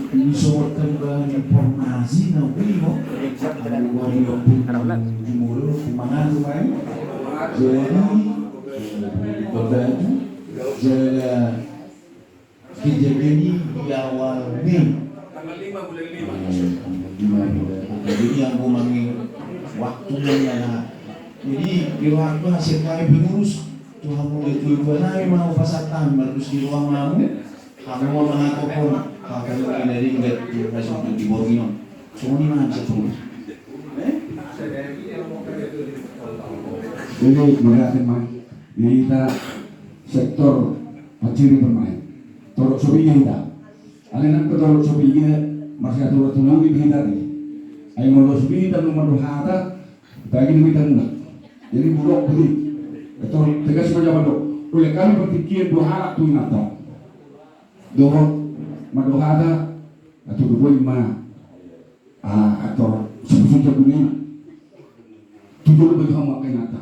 Isuotkan bahan informasi na wino ang wari ang jumuro kumangan kumain jadi berbaju jadi kejadian ini di awal Mei tanggal 5 bulan 5. jadi yang kumangi waktunya ya jadi di waktu hasil kami pengurus Tuhan mulai tujuan mau pasatan bagus di ruang mamu kamu mau mengatakan kalau dari enggak masih untuk diborongin semua ini mana semua ini mengatakan mah kita sektor paciri bermain tolok sobinya kita alenan ke tolok sobinya masih ada tulung di kita nih ayo mau sobi dan nomor hata bagi kita enggak jadi bulog beli atau tegas macam itu oleh kami berpikir dua hal tu nata dua madohada atau dua lima atau sebesar dunia tujuh lebih kamu akan nata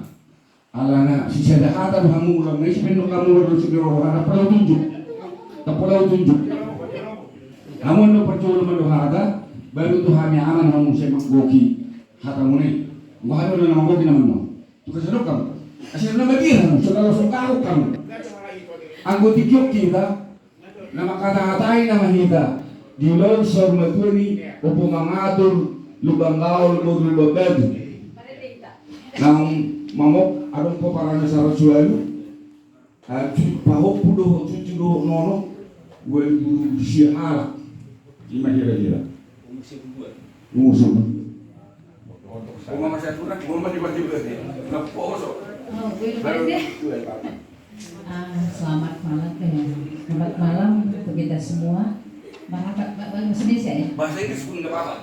alana si saya hata kamu ulang nasi penuh kamu harus segera pulau tunjuk tak pulau tunjuk kamu anda percaya madohada baru tu hanya aman kamu semak goki hata mune gua ada nama goki nama tu kesedok kamu asal nama dia kamu segala sungkaru kamu anggota kita nama kata-katain nama kita di lonsor maturi upo mangatur lubang gaul lubang badu nang mamok adong po para nasara sualu pahok pudo cuci do nono wel buru sihala lima kira-kira musuh Bunga masih aturan, bunga masih berarti nggak poso. Selamat malam selamat malam untuk kita semua. Bahasa Indonesia ya? Bahasa Inggris pun nggak apa-apa.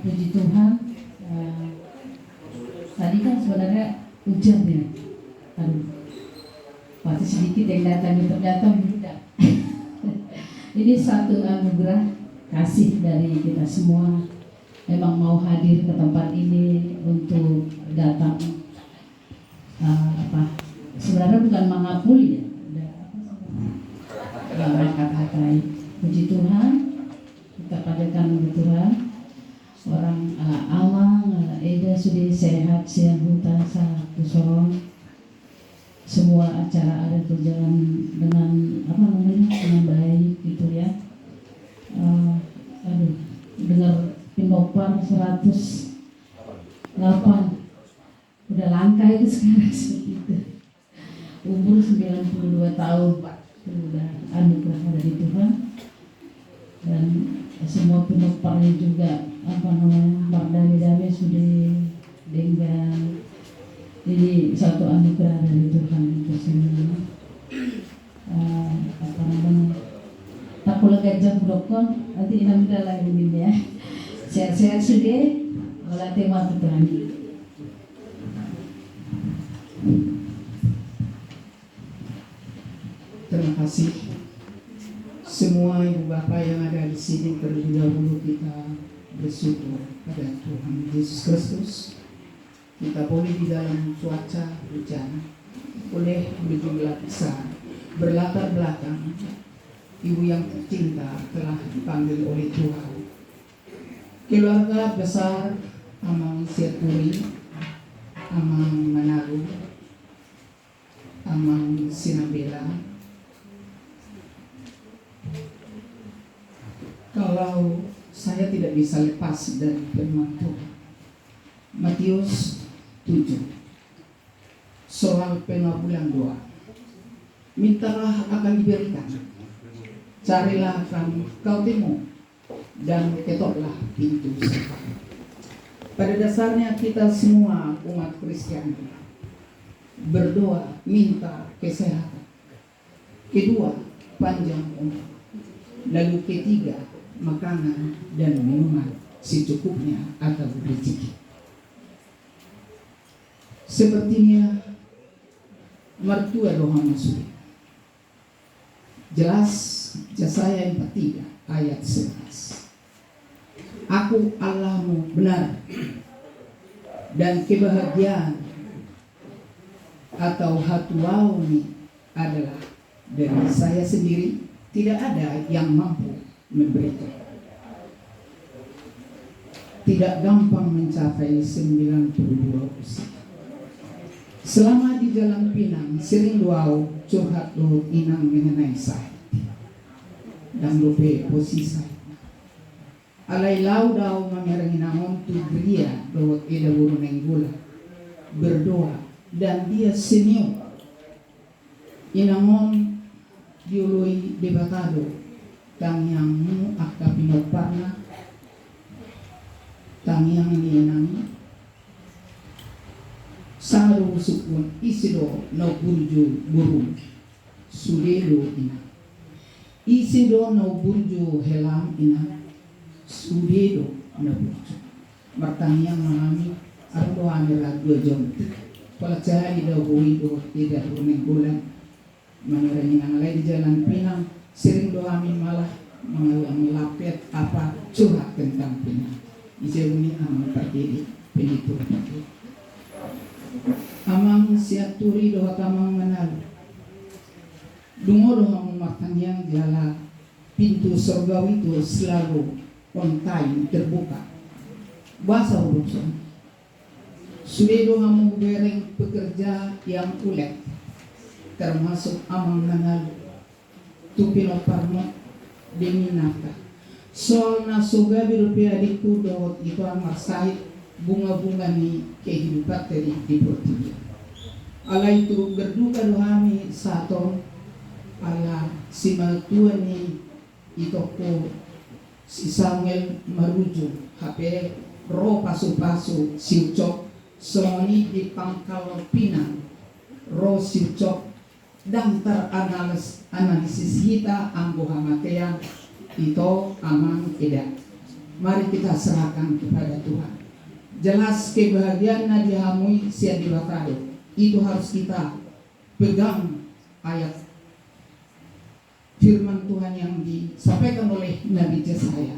Puji Tuhan. Tadi kan sebenarnya hujan ya. Aduh, masih sedikit yang datang tidak. Ini satu anugerah kasih dari kita semua. Memang mau hadir ke tempat ini untuk datang sebenarnya bukan mengakui ya kata-katai puji Tuhan kita padakan Tuhan orang Amang Eda sudah sehat siang hutan salah kusorong semua acara ada berjalan dengan dengan baik gitu ya. Dengar Pinopar 108 udah langka itu sekarang seperti itu. Umur 92 tahun itu udah anugerah dari Tuhan dan semua Pinoparnya juga Mardani sudah dengan jadi satu anugerah dari Tuhan itu semua. Tak boleh gajah dokon nanti inam kita lagi begini ya. Sehat-sehat sudah olah tema Tuhan. Terima kasih semua ibu bapak yang ada di sini. Terlebih dahulu kita bersyukur pada Tuhan Yesus Kristus. Kita boleh di dalam cuaca hujan, boleh berjumlah besar, berlatar belakang ibu yang tercinta telah dipanggil oleh Tuhan. Keluarga besar Amang Sirpuri, Amang Manaru, Amang Sinabela. Kalau saya tidak bisa lepas dari firman Tuhan, Matius 7 soal pengabulan doa, mintalah akan diberikan, carilah akan kau temu, dan ketoklah pintu surga. Pada dasarnya kita semua umat Kristen berdoa minta kesehatan, kedua panjang umur, lalu ketiga makanan dan minuman secukupnya atau rezeki. Sepertinya mertua rohani sudah jelas. Yesaya 43 ayat 11. Aku Allahmu benar dan kebahagiaan atau hatuauni adalah dari saya sendiri tidak ada yang mampu memberikan. Tidak gampang mencapai 92 usia. Selama di Jalan Pinang, sering doau curhat doh inang mengenai saya. Dan lupa posisi saya. Alai lau dau mamerang inangon tu gria doh eda buru nenggula. Berdoa dan dia senyum. Inangon diului debatado kang yang mu akapinoparna tangiang ini nang sangat usukun isido na burju burung sudelo ina isido na burju helam ina sudelo na burju martangiang mengalami ardo amira dua jam pala cahaya do buido tidak burung bulan mengirangi nang lain di Jalan Pinang sering doa amin malah mengalami lapet apa curhat tentang Pinang. Isebuni amang pardiri penitur itu. Amang siaturi doa tamang manal. Dungo doa mematang yang jala pintu surgawi itu selalu on time terbuka. Bahasa urusan. Sudah doa bereng pekerja yang ulet, termasuk amang manal tupino parmo deminata. Soal na suga birupiah diku dawat itu amat sahid bunga-bunga ni kehidupan dari di Portugal. Ala itu berduka dohami sato ala si maltua ni itoko si Samuel maruju HP ro pasu-pasu siucok soni di Pangkal Pinang ro siucok dan analisis kita anggo hamatean itu aman tidak. Mari kita serahkan kepada Tuhan. Jelas kebahagiaan dihamui sia dibatado. Itu harus kita pegang ayat firman Tuhan yang disampaikan oleh Nabi Yesaya.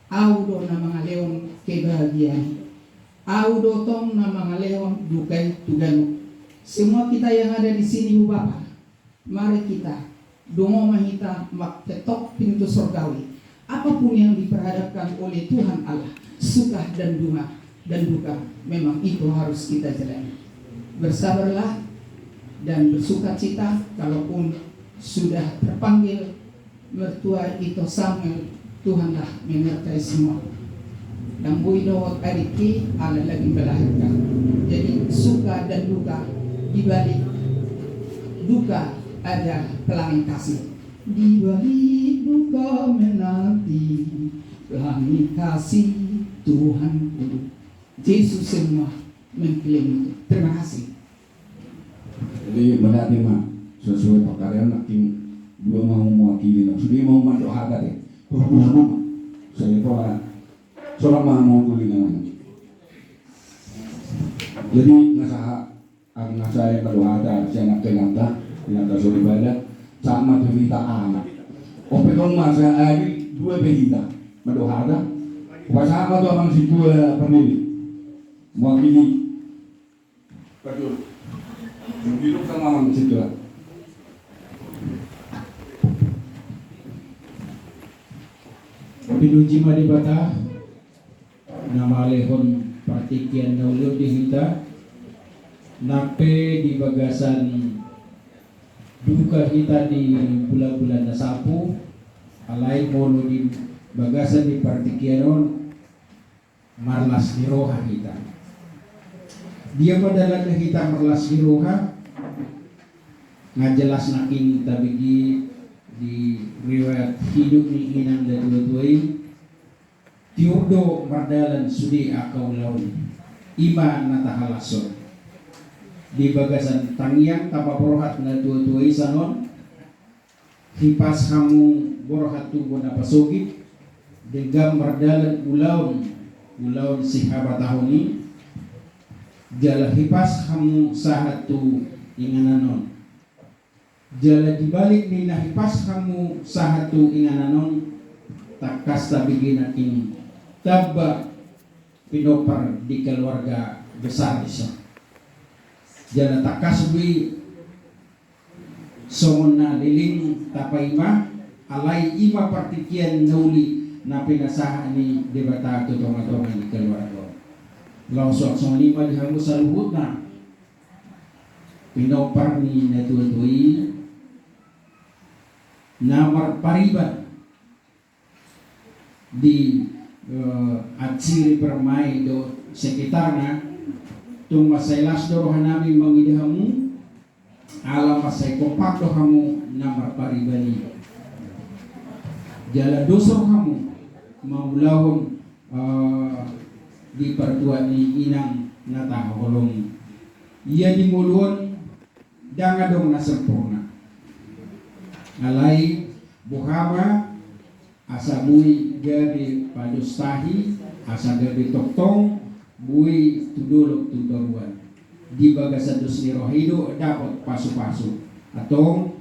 Audo na mga leon kebahagiaan. Audo tong na mga leon dukai tugano. Semua kita yang ada di sini Bapak, mari kita dongo mahita maktetok pintu surgawi. Apapun yang diperhadapkan oleh Tuhan Allah, suka dan duka, memang itu harus kita jalani. Bersabarlah dan bersuka cita kalaupun sudah terpanggil mertua itu Samuel, Tuhanlah menyertai semua. Dan buido adiki Allah lagi melahirkan. Jadi suka dan duka, di balik duka ada pelangi kasih. Di balik duka menanti pelangi kasih Tuhanku. Yesus semua mengklaim itu. Terima kasih. Jadi menanti mah sesuai pekaryan makin dua mau mewakili, sudah mau mendoa tadi. Saya pola selama mau kulingan. Jadi nasa yang berdoa ada saya nak kelanta yang ada suri ibadah sama cerita anak. Opekong masa hari dua berita berdoa ada. Pasal tu abang si dua pemilik mewakili. Betul. Hidup sama abang situ lah. Pinuji Madibata nama lehon partikian naulio dihita nape di bagasan duka kita di bulan-bulan nasapu alai mono di bagasan di partikianon marlas di roha kita dia padahal kita marlas di roha ngajelas naking tabigi di riwayat hidup ni inang dan dua-duai tiurdo mardalan sudi akau laun ima natahalason di bagasan tangiang tapa porohat na dua-duai sanon hipas hamu borohat tubo na pasogit degam mardalan ulaun si habatahoni jala hipas hamu sahatu ingananon jala dibalik ni nahipas kamu sahatu ingananon takas tabigin ini tabba pinopar di keluarga besar isa jala takas wi somon na liling tapaima alai ima partikian nauli na pinasahan ni debata tutong-atong ni keluarga. Langsung sa lima dihango sa luhut na pinopar ni natutuyi na marpariban di atsiri permai do sekitarnya tung masailas dorohan namin mangidahamu alam masay kompak do hamu na marparibani jala dosor hamu maulahon di pertua ni inang nataholong ia dimuluan danga dong na sempurna alai buhama asa bui gadi padustahi asa gadi toktong bui tudulok tudoruan di bagasan dos ni rohido dapat pasu-pasu atau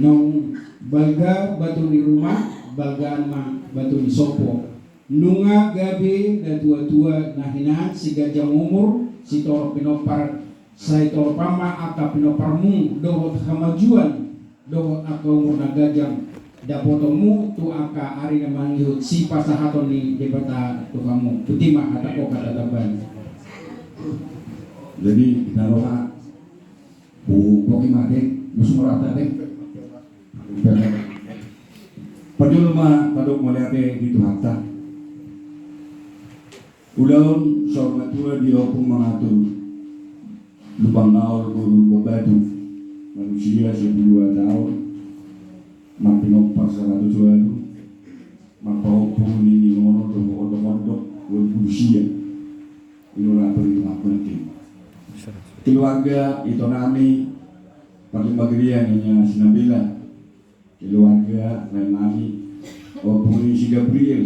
nong balga batu ni rumah balgaan ma batu ni sopo nunga gabi na tua-tua nahinan si gajang umur si toro pinopar say toro pama aka pinoparmu dohot hamajuan dohot aka umur na gajang dapotomu tu aka ari na manghihut si pasahaton ni debata tu kamu putima atako katataban. Jadi naroha bu koki made musmurata deh padulma paduk meliate di Tuhan Ulaun sormatua di opung mengatur lubang naul guru bebatu manusia 12 tahun mampinopar 100 suatu mapaupu ni ngono do odok-odok berusia inilah perintah penting keluarga itu nami paling bagian hanya Sinabila keluarga lain nami opung si Gabriel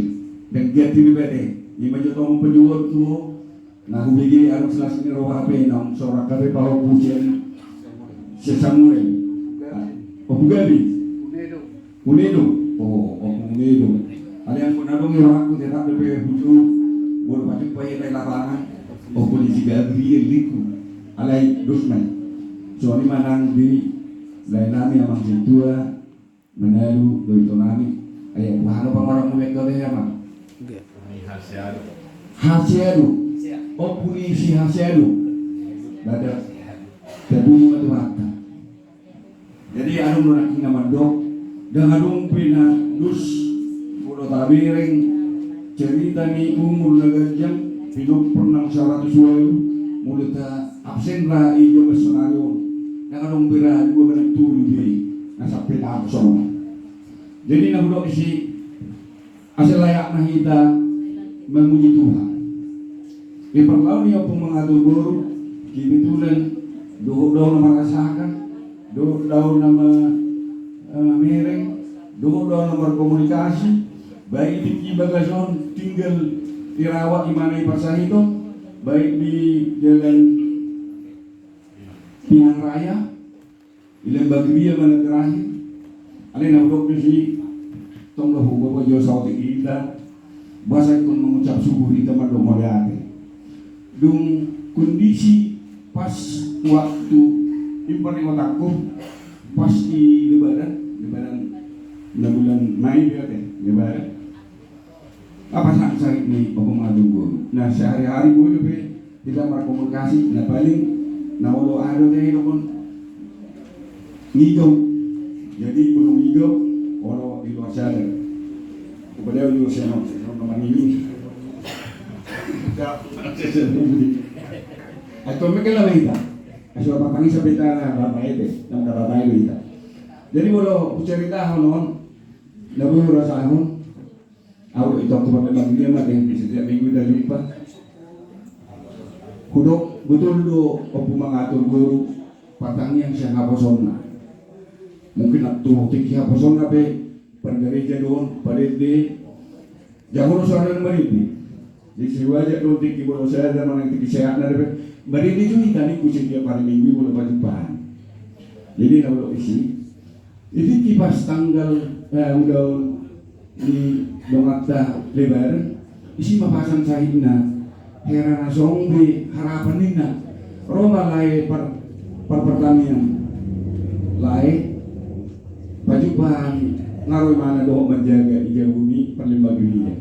dan Gati Bede lima juta orang penjual tu, nah hubungi arus las ini roh HP, nam sorak kafe pau pujian sesamure, Gabi, Unedo, Unedo, ada yang menadung orang aku tetap lebih hujung, boleh baca payah dari lapangan, polisi Gabriel liku, alai dosman, soalnya manang di lain nami amang sentua, menalu doi tonami, ayat bahano pamarang mereka deh amang. Hasiadu, polisi hasiadu, ada kedua tu mata. Jadi anu nak kena mandok, dengan adung pina dus, bodoh tabiring, cerita ni umur negajang, hidup pernah 100 suatu, mulut absen lah ijo bersenario, dengan adung pina dua menentu di, nasab pina absen. Jadi nak bodoh isi, asal layak nah kita memuji Tuhan. Di perlawan yang pun mengatur guru, kini tulen doa nama rasakan, doa nama mereng, doa nama komunikasi, baik di bagason tinggal dirawat di mana pasar itu, baik di jalan Pinang Raya, di Lembah Gria mana terakhir, ada yang dok di tong dah bawa jauh sauti kita. Bahasa ikut mengucap subuh di tempat domoriate. Dung kondisi pas waktu impor di otakku pas di lebaran bulan Mei dia lebaran. Apa saat ini pengumuman gue? Nah sehari-hari gue juga kita berkomunikasi. Nah paling nawalo ada deh pun ngigau. Jadi belum ngigau kalau di luar sana. Kepada dulu saya nomor ini. Atau mereka lah kita. Asal apa kami sampai tanah bapak itu, nama bapak itu kita. Jadi kalau cerita honon, nabi rasa honon, aku itu waktu pada bagi dia mati setiap minggu dah jumpa. Hudok betul do opu mengatur guru patang yang saya ngaposona. Mungkin waktu tinggi ngaposona be pergereja doon paliti jangan usahakan meriti di siwaja doon tinggi bola saya dan orang tinggi sehat na debe meriti juga tadi kucing dia pada minggu bola pajupan jadi kalau isi itu kipas tanggal udah di dongata lebar isi mapasan sahina herana songbi harapan nina Roma lai per pertanian lai baju Tuhan ngaruh mana doa menjaga ija bumi perlimbah dunia.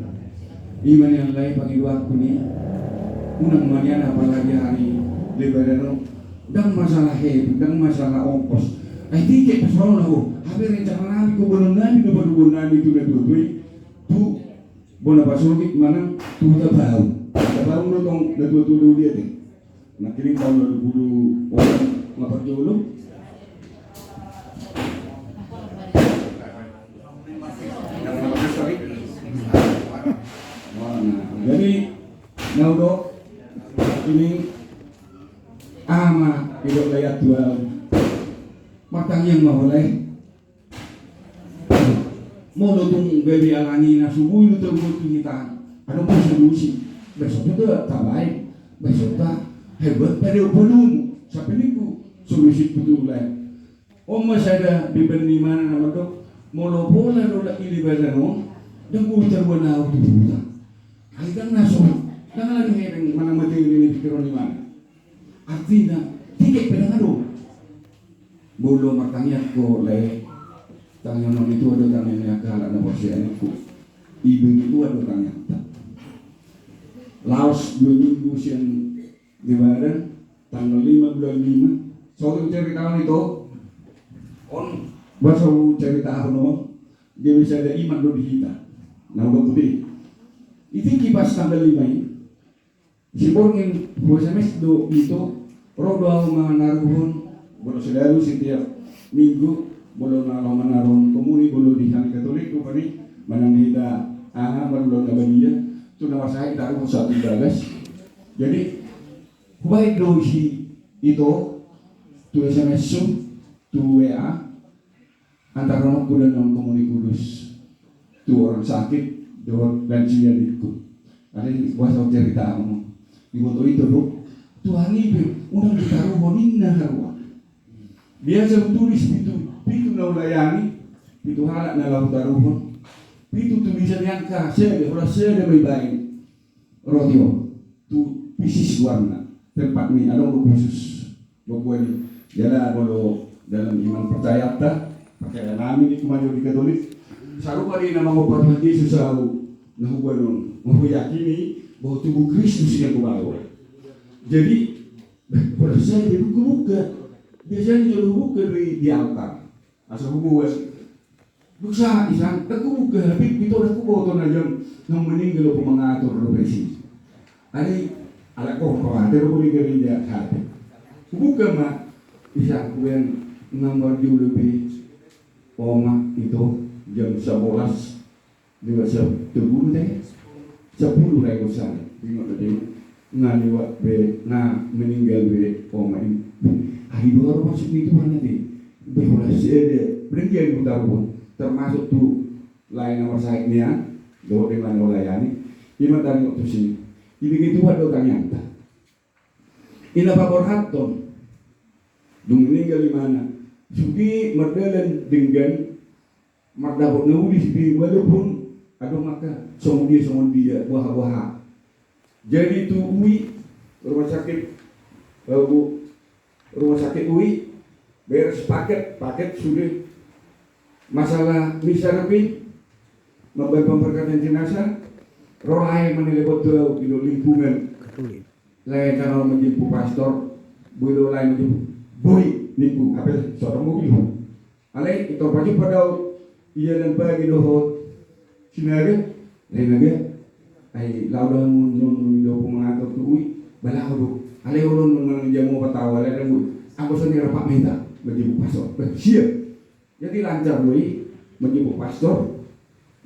Iman yang lain bagi waktu ni unang manian apalagi hari lebaran dan masalah hebat dan masalah ongkos. Ay tiket persoalan aku. Hampir rencana nabi ko belum nabi ko baru nabi tu na tu bona pasurgi mana tu tabau no tong na tu dia deh. Nak kirim tahun 2010 orang ngapa dulu. Jadi naudo ini ama hidup layak dua matang yang boleh mau lutung bebe alani na subuh itu terbuat kita ada pun solusi besok itu tak baik besok tak hebat pada belum sampai niku solusi betul lah masih ada diberi mana nama tu mau bola rola ini bazano dan gue terbuat tu kita kali kan nasib jangan lagi yang mana mati ini pikiran di mana artinya tiket pedang adu bulu matangnya ko le tangnya non itu ada tangnya kalah na posisinya ku ibu itu ada tangnya Laos 2 minggu siang lebaran tanggal 5 bulan 5 soal cerita itu on bahasa cerita apa dia bisa ada iman do dihita nah putih itu kipas tanggal 5 ini si borngin puasa mes do itu rodo manaruhun bolo saudara setiap minggu bolo nalo manarun komuni bolo di hari Katolik tu pani manang kita bolo na badia tu nama saya taruh satu bagas jadi baik do si itu tu SMS tu WA antara orang kuda non komuni kudus tu orang sakit do lansia itu ada kuasa cerita kamu di foto itu do Tuhan itu unang ditaruh honinna harwa biasa tulis itu naulayani itu halak na lahu taruhon itu tulisan yang ka sede ora sede baik rodeo tu pisis warna tempat ni ada khusus buat jala bolo dalam iman percaya ta pakai nami ni kumayo di Katolik sarupa di nama obat Yesus sahu nah buanon mau yakini bahwa tubuh Kristus yang kubawa jadi pada saya buka biasanya jual buka di altar asal buka buka isan aku buka tapi itu aku bawa najam yang meninggal aku mengatur profesi ani ala kau ada aku di gereja hati buka mah isan aku yang nomor jauh lebih oma itu jam 11 juga 10 deh 10 ribu sana tengok tadi ngaliwat be meninggal be oma ini hari dua orang masuk itu mana nih berhasil ada berhenti yang bertaruh termasuk tuh lain nomor saiknya do dengan melayani lima tadi waktu sini ini gitu ada orang nyata ini apa berhaton dung meninggal di mana sugi merdalan dengan merdabot nulis di walaupun ada maka sama dia buah jadi itu rumah sakit UI beres paket sudah masalah bisa lebih membayar pemberkatan jenazah rolai menilai betul di lingkungan lain kalau menjemput pastor bulu lain menjemput boy niku apa seorang mobil alai itu pasti pada iya dan pagi dohot sinaga lain lagi ay laudan mun do mengatur tuwi bala do ale ulun menjamu patawa ale aku sendiri Pak minta menjemput pastor siap jadi lancar doi menjemput pastor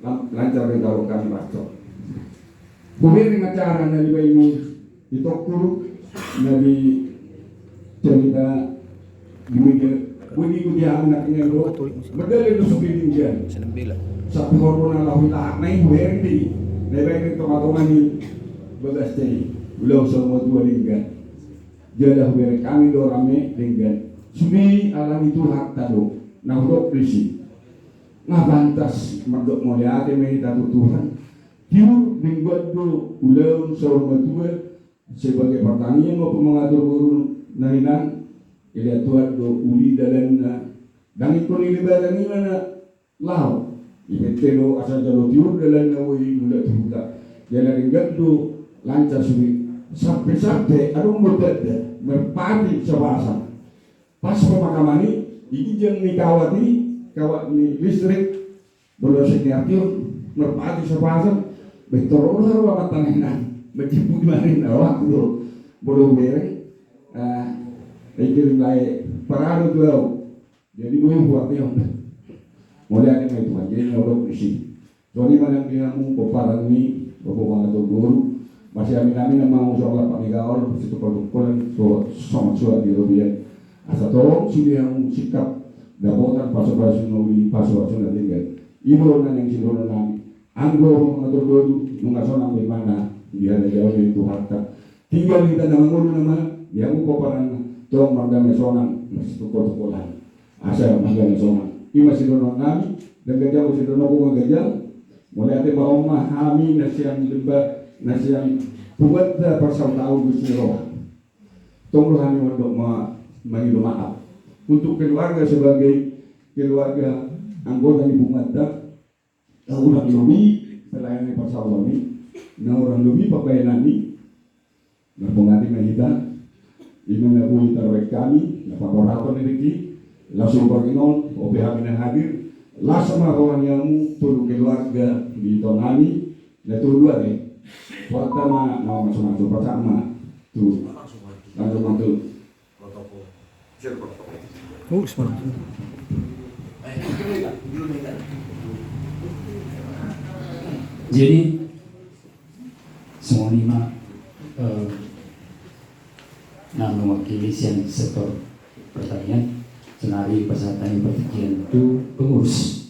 lancar dari kalau kami pastor kemudian dengan cara dari bayi di tokuru dari cerita di media bunyi dia anaknya do berdalil do suki dinjan sampai hormon Allah tak naik berdi lebih tomat-tomat ni begas jadi ulau semua dua linggan jadah ber kami do rame linggan sumi alam itu hak tado nah udok risi ngabantas merdok mulia me datu Tuhan hiu mingguat do ulau semua dua sebagai pertanian maupun mengatur burung narinan ilihat Tuhan do uli dalam dan ikut ini barang ini mana lau ibetelo asal jalo tiur dalam nawi muda tuhuta jalan gado lancar suwi sampai ada muda merpati sebasa pas pemakamani ini jeng ni kawat ni listrik belum seniatur merpati sebasa betul orang awak tangan berjiput marin awak tu belum bereng ikut nilai parado tu jadi boleh buat ni mulai ada itu jadi orang isi jadi mana yang kamu peparan ni bapak atau guru masih amin mau soal Pak Megaor situ perkumpulan sama surat di Rubian asal tolong sini yang sikap dapotan pasal-pasal nawi pasal-pasal tinggal ibu yang silonan anggo mengatur guru nungasonang di mana dia ada jauh dari Tuhan tinggal kita nama guru nama yang peparan tolong mardame sonang masih tukul-tukulan asal mardame sonang ima silonan kami dan gajah silonan ko gajah mulai ada memahami nasihat lembah nasihat buat pasal tahu Gusti Roh. Tolong kami untuk mengilu maaf untuk keluarga sebagai keluarga anggota ibu mata orang lebih pelayani pasal ini, orang lebih pakai nani berpengati mahita ini nabu terbaik kami, laporator ini langsung berkinol, OPH yang hadir lah sama orang yang perlu keluarga di tonani dan itu dua deh pertama nama masuk pertama tuh langsung mantul jadi semua lima yang mewakili sektor pertanian senari peserta pertanian itu pengurus.